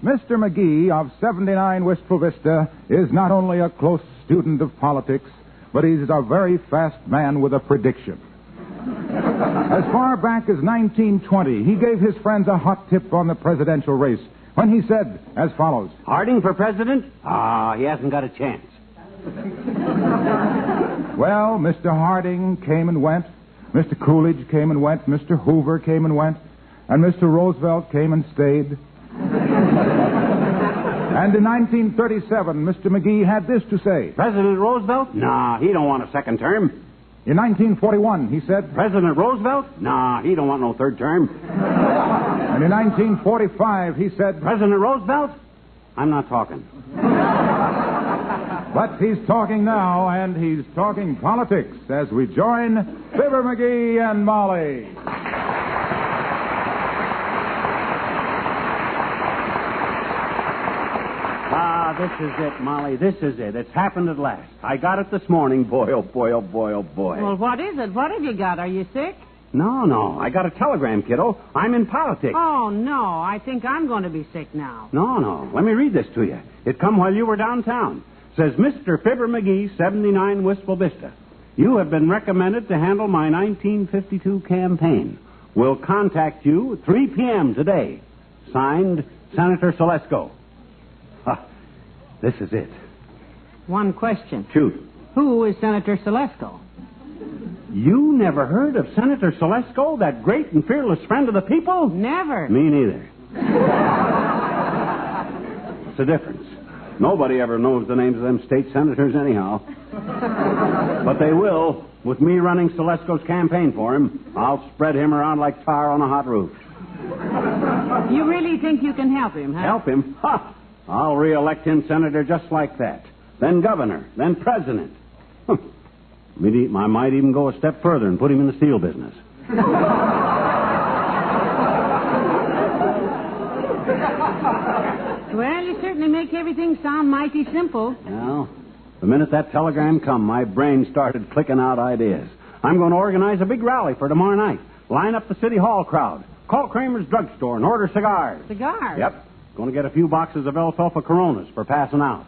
Mr. McGee of 79 Wistful Vista is not only a close student of politics, but he's a very fast man with a prediction. As far back as 1920, he gave his friends a hot tip on the presidential race when he said as follows: Harding for president? He hasn't got a chance. Well, Mr. Harding came and went, Mr. Coolidge came and went, Mr. Hoover came and went, and Mr. Roosevelt came and stayed. And in 1937, Mr. McGee had this to say. President Roosevelt? Nah, he don't want a second term. In 1941, he said. President Roosevelt? Nah, he don't want no third term. And in 1945, he said. President Roosevelt? I'm not talking. But he's talking now, and he's talking politics as we join Fibber McGee and Molly. This is it, Molly. This is it. It's happened at last. I got it this morning. Boy, oh, boy, oh, boy, oh, boy. Well, what is it? What have you got? Are you sick? No. I got a telegram, kiddo. I'm in politics. Oh, no. I think I'm going to be sick now. No. Let me read this to you. It come while you were downtown. Says, Mr. Fibber McGee, 79 Wistful Vista. You have been recommended to handle my 1952 campaign. Will contact you at 3 p.m. today. Signed, Senator Selesko. This is it. One question. Shoot. Who is Senator Selesko? You never heard of Senator Selesko, that great and fearless friend of the people? Never. Me neither. What's the difference? Nobody ever knows the names of them state senators anyhow. But they will. With me running Selesko's campaign for him, I'll spread him around like tar on a hot roof. You really think you can help him, huh? Help him? Ha! I'll re-elect him senator just like that. Then governor. Then president. I might even go a step further and put him in the steel business. Well, you certainly make everything sound mighty simple. Well, the minute that telegram come, my brain started clicking out ideas. I'm going to organize a big rally for tomorrow night. Line up the City Hall crowd. Call Kramer's drugstore and order cigars. Cigars? Yep. Going to get a few boxes of alfalfa Coronas for passing out.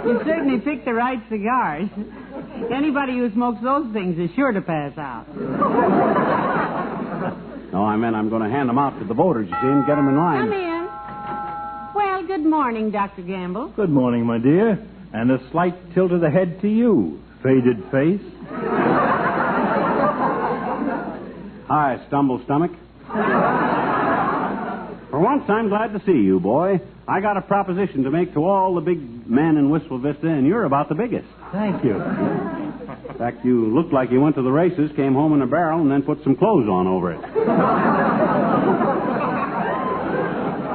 You certainly picked the right cigars. Anybody who smokes those things is sure to pass out. No, I meant I'm going to hand them out to the voters, you see, and get them in line. Come in. Well, good morning, Dr. Gamble. Good morning, my dear. And a slight tilt of the head to you, faded face. Hi, Stumble Stomach. For once, I'm glad to see you, boy. I got a proposition to make to all the big men in Wistful Vista, and you're about the biggest. Thank you. In fact, you looked like you went to the races, came home in a barrel, and then put some clothes on over it.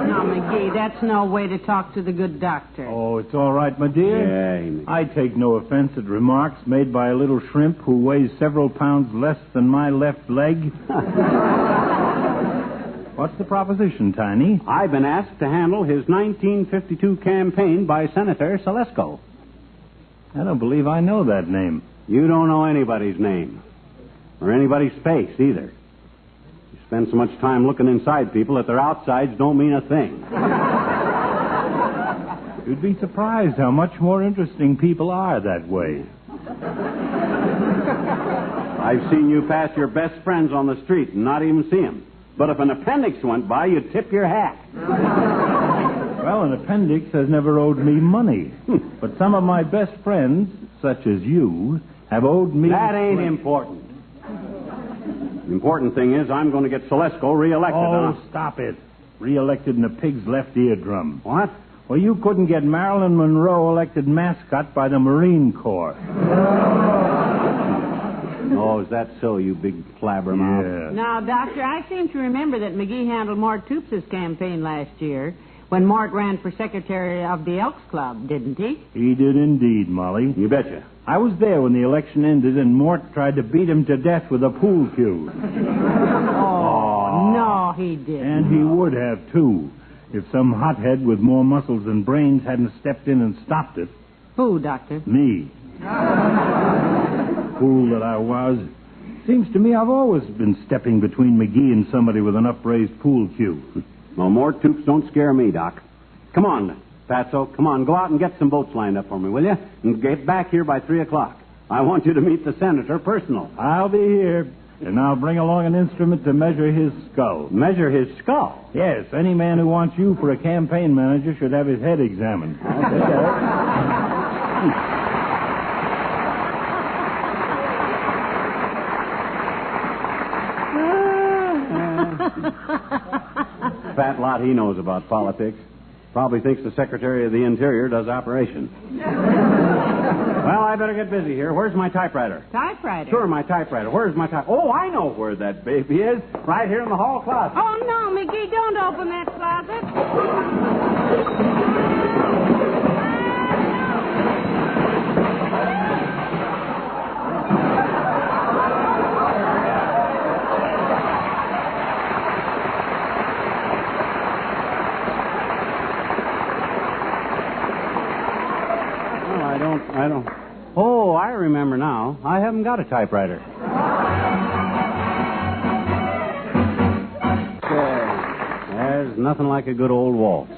Now, McGee, that's no way to talk to the good doctor. Oh, it's all right, my dear. Yeah, Amy. I take no offense at remarks made by a little shrimp who weighs several pounds less than my left leg. What's the proposition, Tiny? I've been asked to handle his 1952 campaign by Senator Selesko. I don't believe I know that name. You don't know anybody's name. Or anybody's face, either. You spend so much time looking inside people that their outsides don't mean a thing. You'd be surprised how much more interesting people are that way. I've seen you pass your best friends on the street and not even see them. But if an appendix went by, you'd tip your hat. Well, an appendix has never owed me money. But some of my best friends, such as you, have owed me... That ain't important. The important thing is I'm going to get Selesko reelected. Oh, stop it. Reelected in a pig's left eardrum. What? Well, you couldn't get Marilyn Monroe elected mascot by the Marine Corps. Oh, is that so, you big flabbermouth? Yeah. Now, Doctor, I seem to remember that McGee handled Mort Toops' campaign last year when Mort ran for secretary of the Elks Club, didn't he? He did indeed, Molly. You betcha. I was there when the election ended and Mort tried to beat him to death with a pool cue. Oh, no, he didn't. And he would have, too, if some hothead with more muscles than brains hadn't stepped in and stopped it. Who, Doctor? Me. Fool that I was. Seems to me I've always been stepping between McGee and somebody with an upraised pool cue. Well, more toops don't scare me, Doc. Come on, Fatso. Come on, go out and get some boats lined up for me, will you? And get back here by 3 o'clock. I want you to meet the senator personal. I'll be here. And I'll bring along an instrument to measure his skull. Measure his skull? Yes, any man who wants you for a campaign manager should have his head examined. Fat lot he knows about politics. Probably thinks the Secretary of the Interior does operations. Well, I better get busy here. Where's my typewriter? Typewriter? Sure, my typewriter. Where's my typewriter? Oh, I know where that baby is. Right here in the hall closet. Oh, no, McGee, don't open that closet. I don't. Oh, I remember now. I haven't got a typewriter. There's nothing like a good old waltz.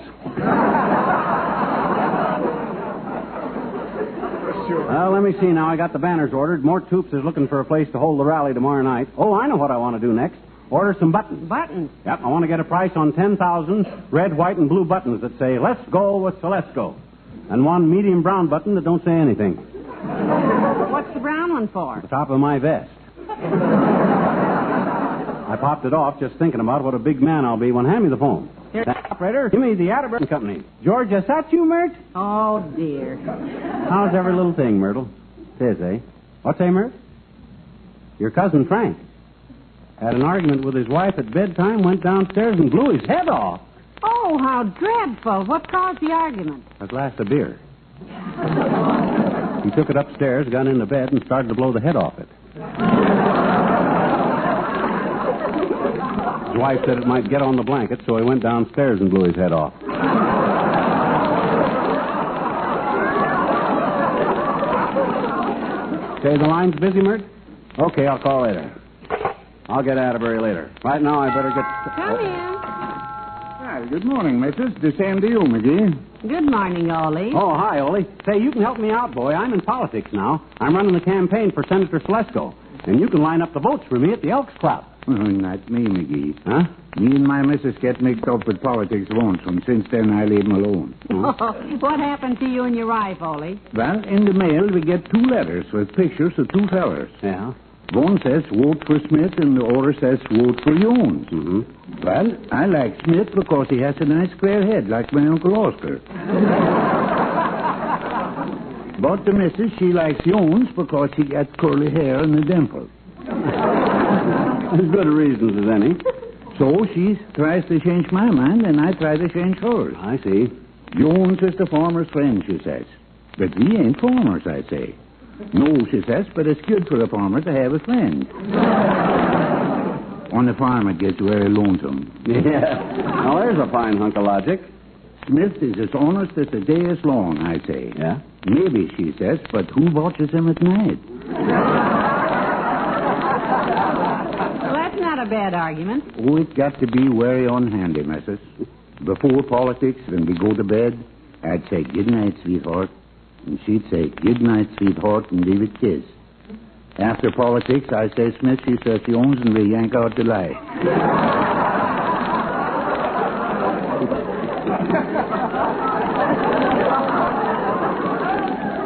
Well, let me see now. I got the banners ordered. Mort Toops is looking for a place to hold the rally tomorrow night. Oh, I know what I want to do next. Order some buttons. Buttons? Yep, I want to get a price on 10,000 red, white, and blue buttons that say, "Let's go with Celesco." And one medium brown button that don't say anything. What's the brown one for? The top of my vest. I popped it off just thinking about what a big man I'll be when hand me the phone. Here, operator, give me the Atterbury Company. George, is that you, Mert? Oh, dear. How's every little thing, Myrtle? Tis, eh? What's say, Mert? Your cousin Frank had an argument with his wife at bedtime, went downstairs and blew his head off. Oh, how dreadful. What caused the argument? A glass of beer. He took it upstairs, got into bed, and started to blow the head off it. His wife said it might get on the blanket, so he went downstairs and blew his head off. Okay, the line's busy, Mert? Okay, I'll call later. I'll get Atterbury later. Right now, I better get... Come in. Good morning, missus. The same to you, McGee. Good morning, Ollie. Oh, hi, Ole. Say, you can help me out, boy. I'm in politics now. I'm running the campaign for Senator Celesco. And you can line up the votes for me at the Elks Club. Not me, McGee. Huh? Me and my missus get mixed up with politics once, and since then I leave 'em alone. What happened to you and your wife, Ollie? Well, in the mail we get 2 letters with pictures of 2 fellers. Yeah? One says vote for Smith, and the other says vote for Jones. Mm-hmm. Well, I like Smith because he has a nice square head like my Uncle Oscar. But the missus, she likes Jones because he got curly hair and a dimple. As good a reasons as any. So she tries to change my mind, and I try to change hers. I see. Jones is the farmer's friend, she says. But we ain't farmers, I say. No, she says, but it's good for a farmer to have a friend. On the farm, it gets very lonesome. Yeah. Now, there's a fine hunk of logic. Smith is as honest as the day is long, I say. Yeah? Maybe, she says, but who watches him at night? Well, that's not a bad argument. Oh, it's got to be very unhandy, missus. Before politics, when we go to bed, I'd say, "Good night, sweetheart." And she'd say, "Good night, sweetheart," and leave it kiss. After politics, I say Smith, she says Jones, and we yank out the light.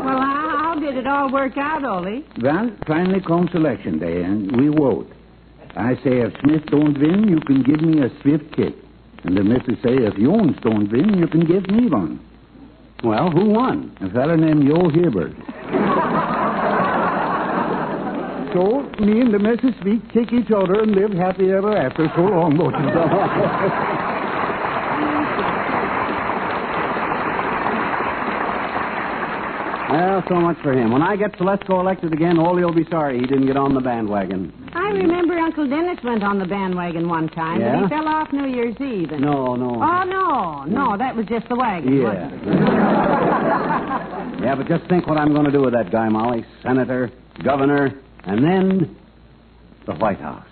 Well, how did it all work out, Ollie? Well, finally comes election day, and we vote. I say, if Smith don't win, you can give me a swift kick. And the missus say, if Jones don't win, you can give me one. Well, who won? A fella named Joe Hibbert. So, me and the missus, we kick each other and live happy ever after. So long, both of them. Well, so much for him. When I get Celesco elected again, Ole will be sorry he didn't get on the bandwagon. I remember Uncle Dennis went on the bandwagon one time, Yeah? but he fell off New Year's Eve. And... No. Oh, no, that was just the wagon, wasn't it? Yeah, but just think what I'm going to do with that guy, Molly. Senator, governor, and then The White House.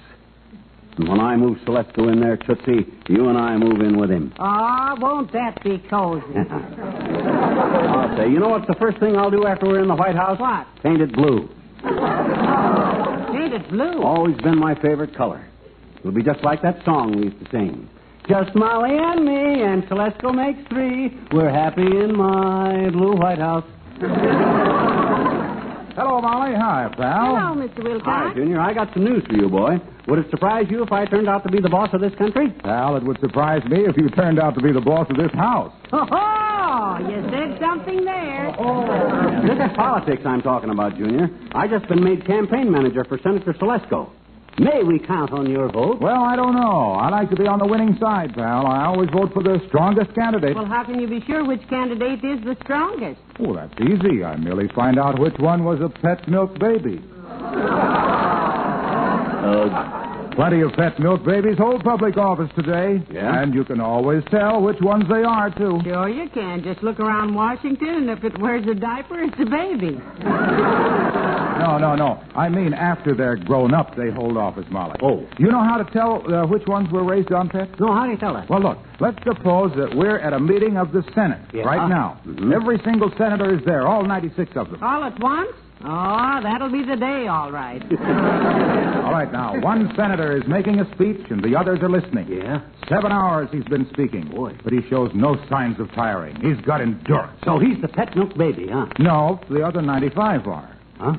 And when I move Celesco in there, Tootsie, you and I move in with him. Oh, won't that be cozy? I'll say, you know what's the first thing I'll do after we're in the White House? What? Paint it blue. Paint it blue? Always been my favorite color. It'll be just like that song we used to sing. Just Molly and me, and Celesco makes three. We're happy in my blue White House. Hello, Molly. Hi, pal. Hello, Mr. Wilcox. Hi, Junior. I got some news for you, boy. Would it surprise you if I turned out to be the boss of this country? Pal, it would surprise me if you turned out to be the boss of this house. Oh, you said something there. This is politics I'm talking about, Junior. I just been made campaign manager for Senator Celesco. May we count on your vote? Well, I don't know. I like to be on the winning side, pal. I always vote for the strongest candidate. Well, how can you be sure which candidate is the strongest? Oh, that's easy. I merely find out which one was a pet milk baby. Plenty of pet milk babies hold public office today. Yeah? And you can always tell which ones they are, too. Sure you can. Just look around Washington, and if it wears a diaper, it's a baby. No. I mean, after they're grown up, they hold office, Molly. Oh. You know how to tell which ones were raised on pets? No, how do you tell us? Well, look, let's suppose that we're at a meeting of the Senate right now. Mm-hmm. Every single senator is there, all 96 of them. All at once? Oh, that'll be the day, all right. All right, now, one senator is making a speech and the others are listening. Yeah? 7 hours he's been speaking. Boy. But he shows no signs of tiring. He's got endurance. So he's the pet milk baby, huh? No, the other 95 are. Huh?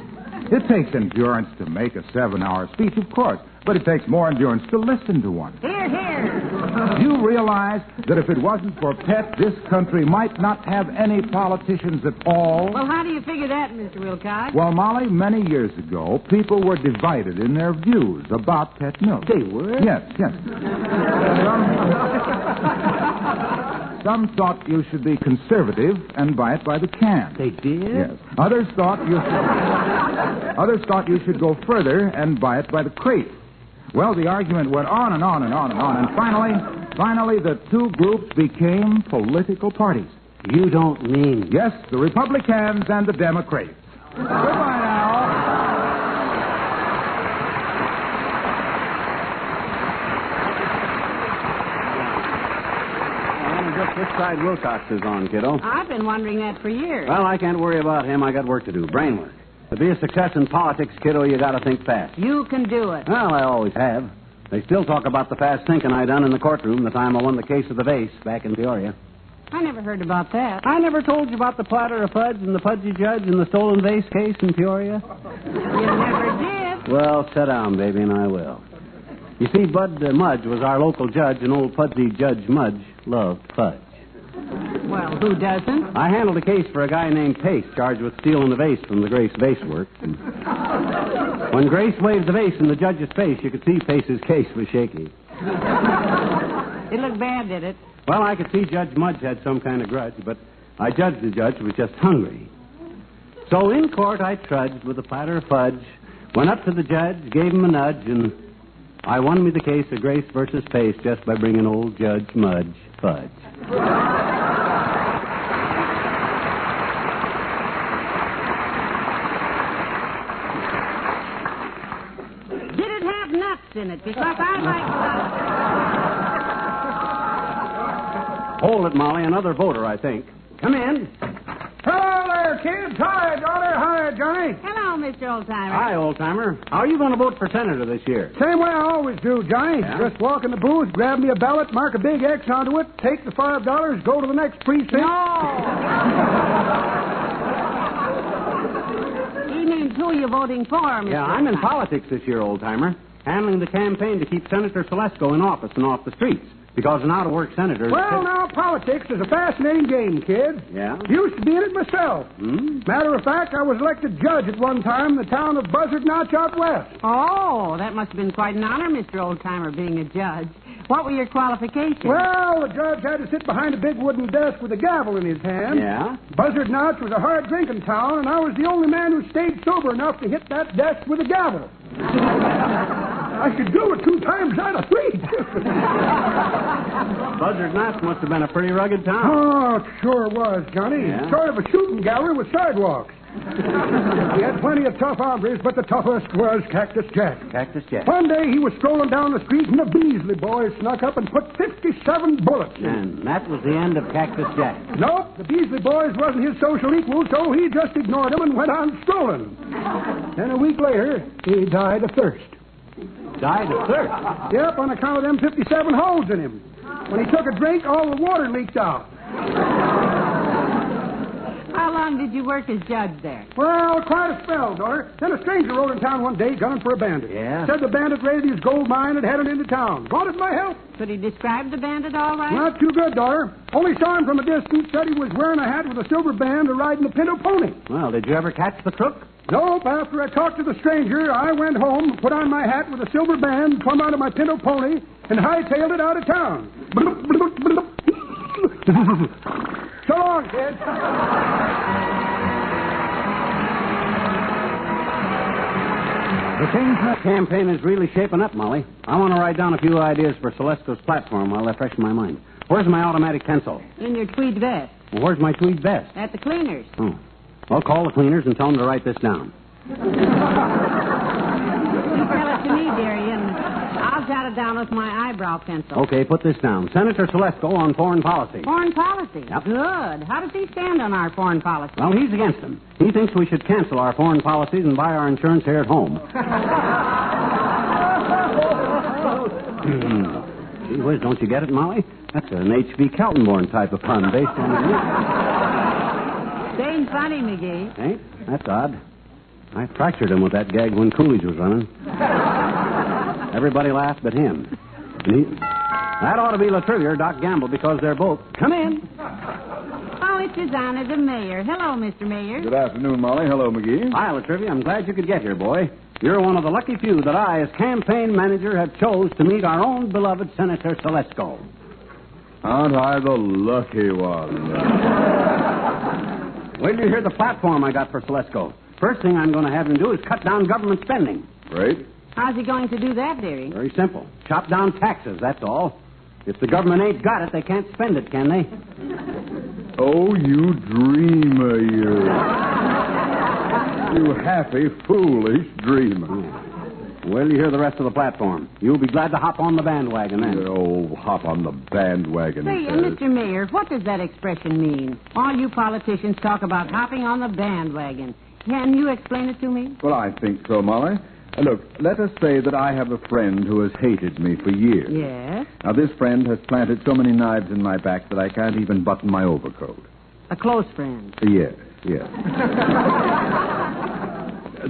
It takes endurance to make a 7-hour speech, of course, but it takes more endurance to listen to one. Here, here. Do you realize that if it wasn't for pets, this country might not have any politicians at all? Well, how do you figure that, Mr. Wilcox? Well, Molly, many years ago, people were divided in their views about pet milk. They were? Yes. Some thought you should be conservative and buy it by the can. They did? Yes. Others thought you should go further and buy it by the crate. Well, the argument went on and on and on and on, and finally the two groups became political parties. You don't mean... Yes, the Republicans and the Democrats. Goodbye now. Just which side Wilcox is on, kiddo. I've been wondering that for years. Well, I can't worry about him. I got work to do. Brain work. To be a success in politics, kiddo, you got to think fast. You can do it. Well, I always have. They still talk about the fast thinking I done in the courtroom the time I won the case of the vase back in Peoria. I never heard about that. I never told you about the platter of fudge and the pudgy judge and the stolen vase case in Peoria. You never did. Well, sit down, baby, and I will. You see, Bud Mudge was our local judge, and old pudgy Judge Mudge loved fudge. Well, who doesn't? I handled a case for a guy named Pace, charged with stealing the vase from the Grace Vase Works. When Grace waved the vase in the judge's face, you could see Pace's case was shaky. It looked bad, did it? Well, I could see Judge Mudge had some kind of grudge, but I judged the judge was just hungry. So in court, I trudged with a platter of fudge, went up to the judge, gave him a nudge, and I won me the case of Grace versus Pace just by bringing old Judge Mudge fudge. Did it have nuts in it? Because I like nuts. Hold it, Molly. Another voter, I think. Come in. Hello there, kids. Hi, daughter. Hi, Johnny. Hello, Mr. Oldtimer. Hi, old-timer. How are you going to vote for senator this year? Same way I always do, Johnny. Yeah? Just walk in the booth, grab me a ballot, mark a big X onto it, take the $5, go to the next precinct. No! He means who you're voting for, Mr. Yeah, I'm in Oldtimer. politics this year, old-timer. Handling the campaign to keep Senator Celesco in office and off the streets. Because an out-of-work senator... Well, now, politics is a fascinating game, kid. Yeah? Used to be in it myself. Hmm? Matter of fact, I was elected judge at one time in the town of Buzzard Notch out west. Oh, that must have been quite an honor, Mr. Oldtimer, being a judge. What were your qualifications? Well, the judge had to sit behind a big wooden desk with a gavel in his hand. Yeah? Buzzard Notch was a hard-drinking town, and I was the only man who stayed sober enough to hit that desk with a gavel. I could do it 2 times out of 3. Buzzard Notch must have been a pretty rugged town. Oh, it sure was, Johnny. Yeah? Sort of a shooting gallery with sidewalks. He had plenty of tough hombres, but the toughest was Cactus Jack. Cactus Jack. One day he was strolling down the street, and the Beasley boys snuck up and put 57 bullets in him. And that was the end of Cactus Jack. Nope, the Beasley boys wasn't his social equal, so he just ignored them and went on strolling. And a week later, he died of thirst. Died of thirst? Yep, on account of them 57 holes in him. When he took a drink, all the water leaked out. How long did you work as judge there? Well, quite a spell, daughter. Then a stranger rode in town one day gunning for a bandit. Yeah? Said the bandit raided his gold mine and headed into town. Wanted my help. Could he describe the bandit all right? Not too good, daughter. Only saw him from a distance. Said he was wearing a hat with a silver band and riding a pinto pony. Well, did you ever catch the crook? Nope. After I talked to the stranger, I went home, put on my hat with a silver band, climbed onto my pinto pony, and hightailed it out of town. So long, kid. The King's campaign is really shaping up, Molly. I want to write down a few ideas for Celesco's platform while they're fresh in my mind. Where's my automatic pencil? In your tweed vest. Well, where's my tweed vest? At the cleaners. Oh. Well, call the cleaners and tell them to write this down. You tell it to me, dearie, and I'll jot it down with my eyebrow pencil. Okay, put this down. Senator Celesco on foreign policy. Foreign policy? Yep. Good. How does he stand on our foreign policy? Well, he's against them. He thinks we should cancel our foreign policies and buy our insurance here at home. Gee whiz, don't you get it, Molly? That's an H.V. Keltonborn type of pun based on the... Staying funny, McGee. Ain't? That's odd. I fractured him with that gag when Coolidge was running. Everybody laughed but him. That ought to be Latrivia or Doc Gamble because they're both... Come in. Oh, it's His Honor, the Mayor. Hello, Mr. Mayor. Good afternoon, Molly. Hello, McGee. Hi, Latrivia. I'm glad you could get here, boy. You're one of the lucky few that I, as campaign manager, have chose to meet our own beloved Senator Celesco. Aren't I the lucky one? Wait till you hear the platform I got for Celesco. First thing I'm going to have him do is cut down government spending. Great. How's he going to do that, dearie? Very simple. Chop down taxes, that's all. If the government ain't got it, they can't spend it, can they? Oh, you dreamer, you. You happy, foolish dreamer. Well, you hear the rest of the platform. You'll be glad to hop on the bandwagon then. Oh, hop on the bandwagon, Say, he says. Mr. Mayor, what does that expression mean? All you politicians talk about hopping on the bandwagon. Can you explain it to me? Well, I think so, Molly. Look, let us say that I have a friend who has hated me for years. Yes? Now, this friend has planted so many knives in my back that I can't even button my overcoat. A close friend. Yes.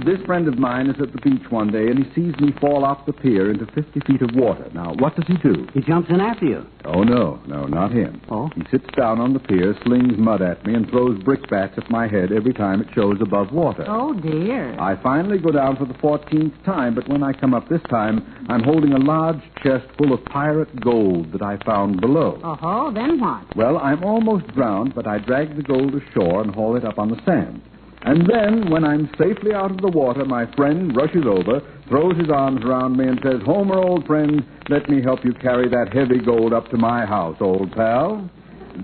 This friend of mine is at the beach one day, and he sees me fall off the pier into 50 feet of water. Now, what does he do? He jumps in after you. Oh, no, not him. Oh? He sits down on the pier, slings mud at me, and throws brickbats at my head every time it shows above water. Oh, dear. I finally go down for the 14th time, but when I come up this time, I'm holding a large chest full of pirate gold that I found below. Oh, then what? Well, I'm almost drowned, but I drag the gold ashore and haul it up on the sand. And then, when I'm safely out of the water, my friend rushes over, throws his arms around me, and says, "Homer, old friend, let me help you carry that heavy gold up to my house, old pal."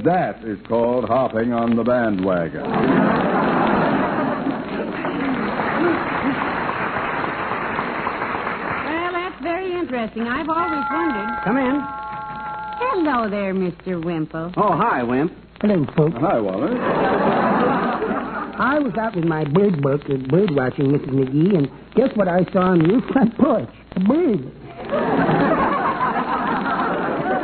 That is called hopping on the bandwagon. Well, that's very interesting. I've always wondered. Come in. Hello there, Mr. Wimple. Oh, hi, Wimp. Hello, folks. Hi, Wallace. I was out with my bird book, bird watching, Mrs. McGee, and guess what I saw on the front porch? A bird.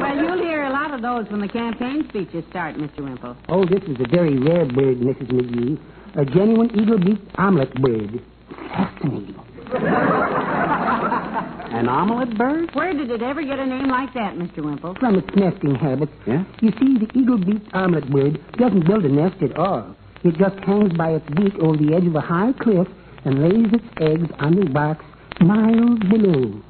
Well, you'll hear a lot of those when the campaign speeches start, Mr. Wimple. Oh, this is a very rare bird, Mrs. McGee. A genuine eagle-beaked omelet bird. Fascinating. An omelet bird? Where did it ever get a name like that, Mr. Wimple? From its nesting habits. Yeah? You see, the eagle-beaked omelet bird doesn't build a nest at all. It just hangs by its beak over the edge of a high cliff and lays its eggs under rocks miles below.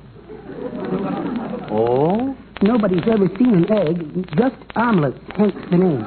Oh? Nobody's ever seen an egg, just omelets, hence the name.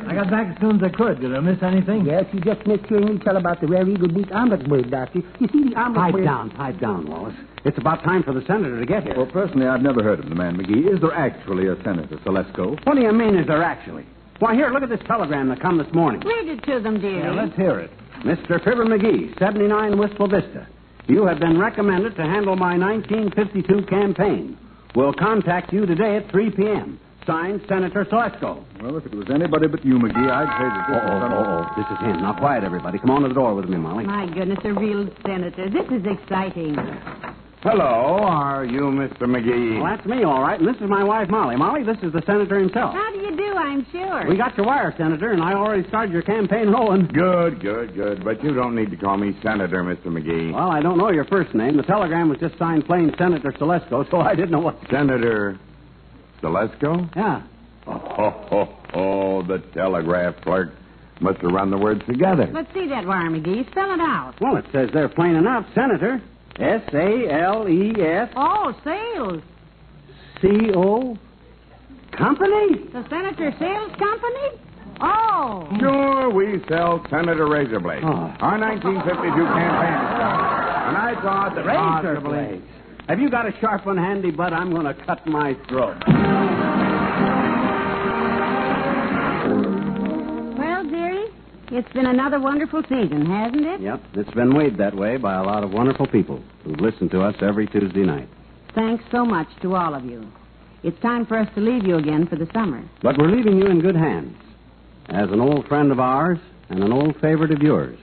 I got back as soon as I could. Did I miss anything? Yes, you just missed hearing me tell about the rare eagle-beaked omelet bird, Doctor. You see, the omelet bird... Pipe down, Wallace. It's about time for the senator to get here. Well, personally, I've never heard of the man, McGee. Is there actually a Senator Celesco? What do you mean, is there actually? Why, here, look at this telegram that come this morning. Read it to them, dearie. Yeah, let's hear it. Mr. Fibber McGee, 79 Wistful Vista. You have been recommended to handle my 1952 campaign. We'll contact you today at 3 p.m. Signed, Senator Telesco. Well, if it was anybody but you, McGee, I'd say that this is... This is him. Now, quiet, everybody. Come on to the door with me, Molly. My goodness, a real senator. This is exciting. Hello, are you Mr. McGee? Well, that's me, all right, and this is my wife, Molly. Molly, this is the senator himself. How do you do, I'm sure? We got your wire, Senator, and I already started your campaign rolling. Good. But you don't need to call me Senator, Mr. McGee. Well, I don't know your first name. The telegram was just signed plain Senator Telesco, so I didn't know what... Senator Telesco? Yeah. Oh, the telegraph clerk must have run the words together. Let's see that wire, McGee. Spell it out. Well, it says there plain enough, Senator. S-A-L-E-S... Oh, sales. C-O... Company? The Senator Sales Company? Oh. Sure, we sell Senator Razor Blades. Our 1952 campaign is started. And I thought that Razor Blades? Have you got a sharp one handy, bud? I'm going to cut my throat. Well, dearie, it's been another wonderful season, hasn't it? Yep, it's been weighed that way by a lot of wonderful people who listen to us every Tuesday night. Thanks so much to all of you. It's time for us to leave you again for the summer. But we're leaving you in good hands. As an old friend of ours and an old favorite of yours,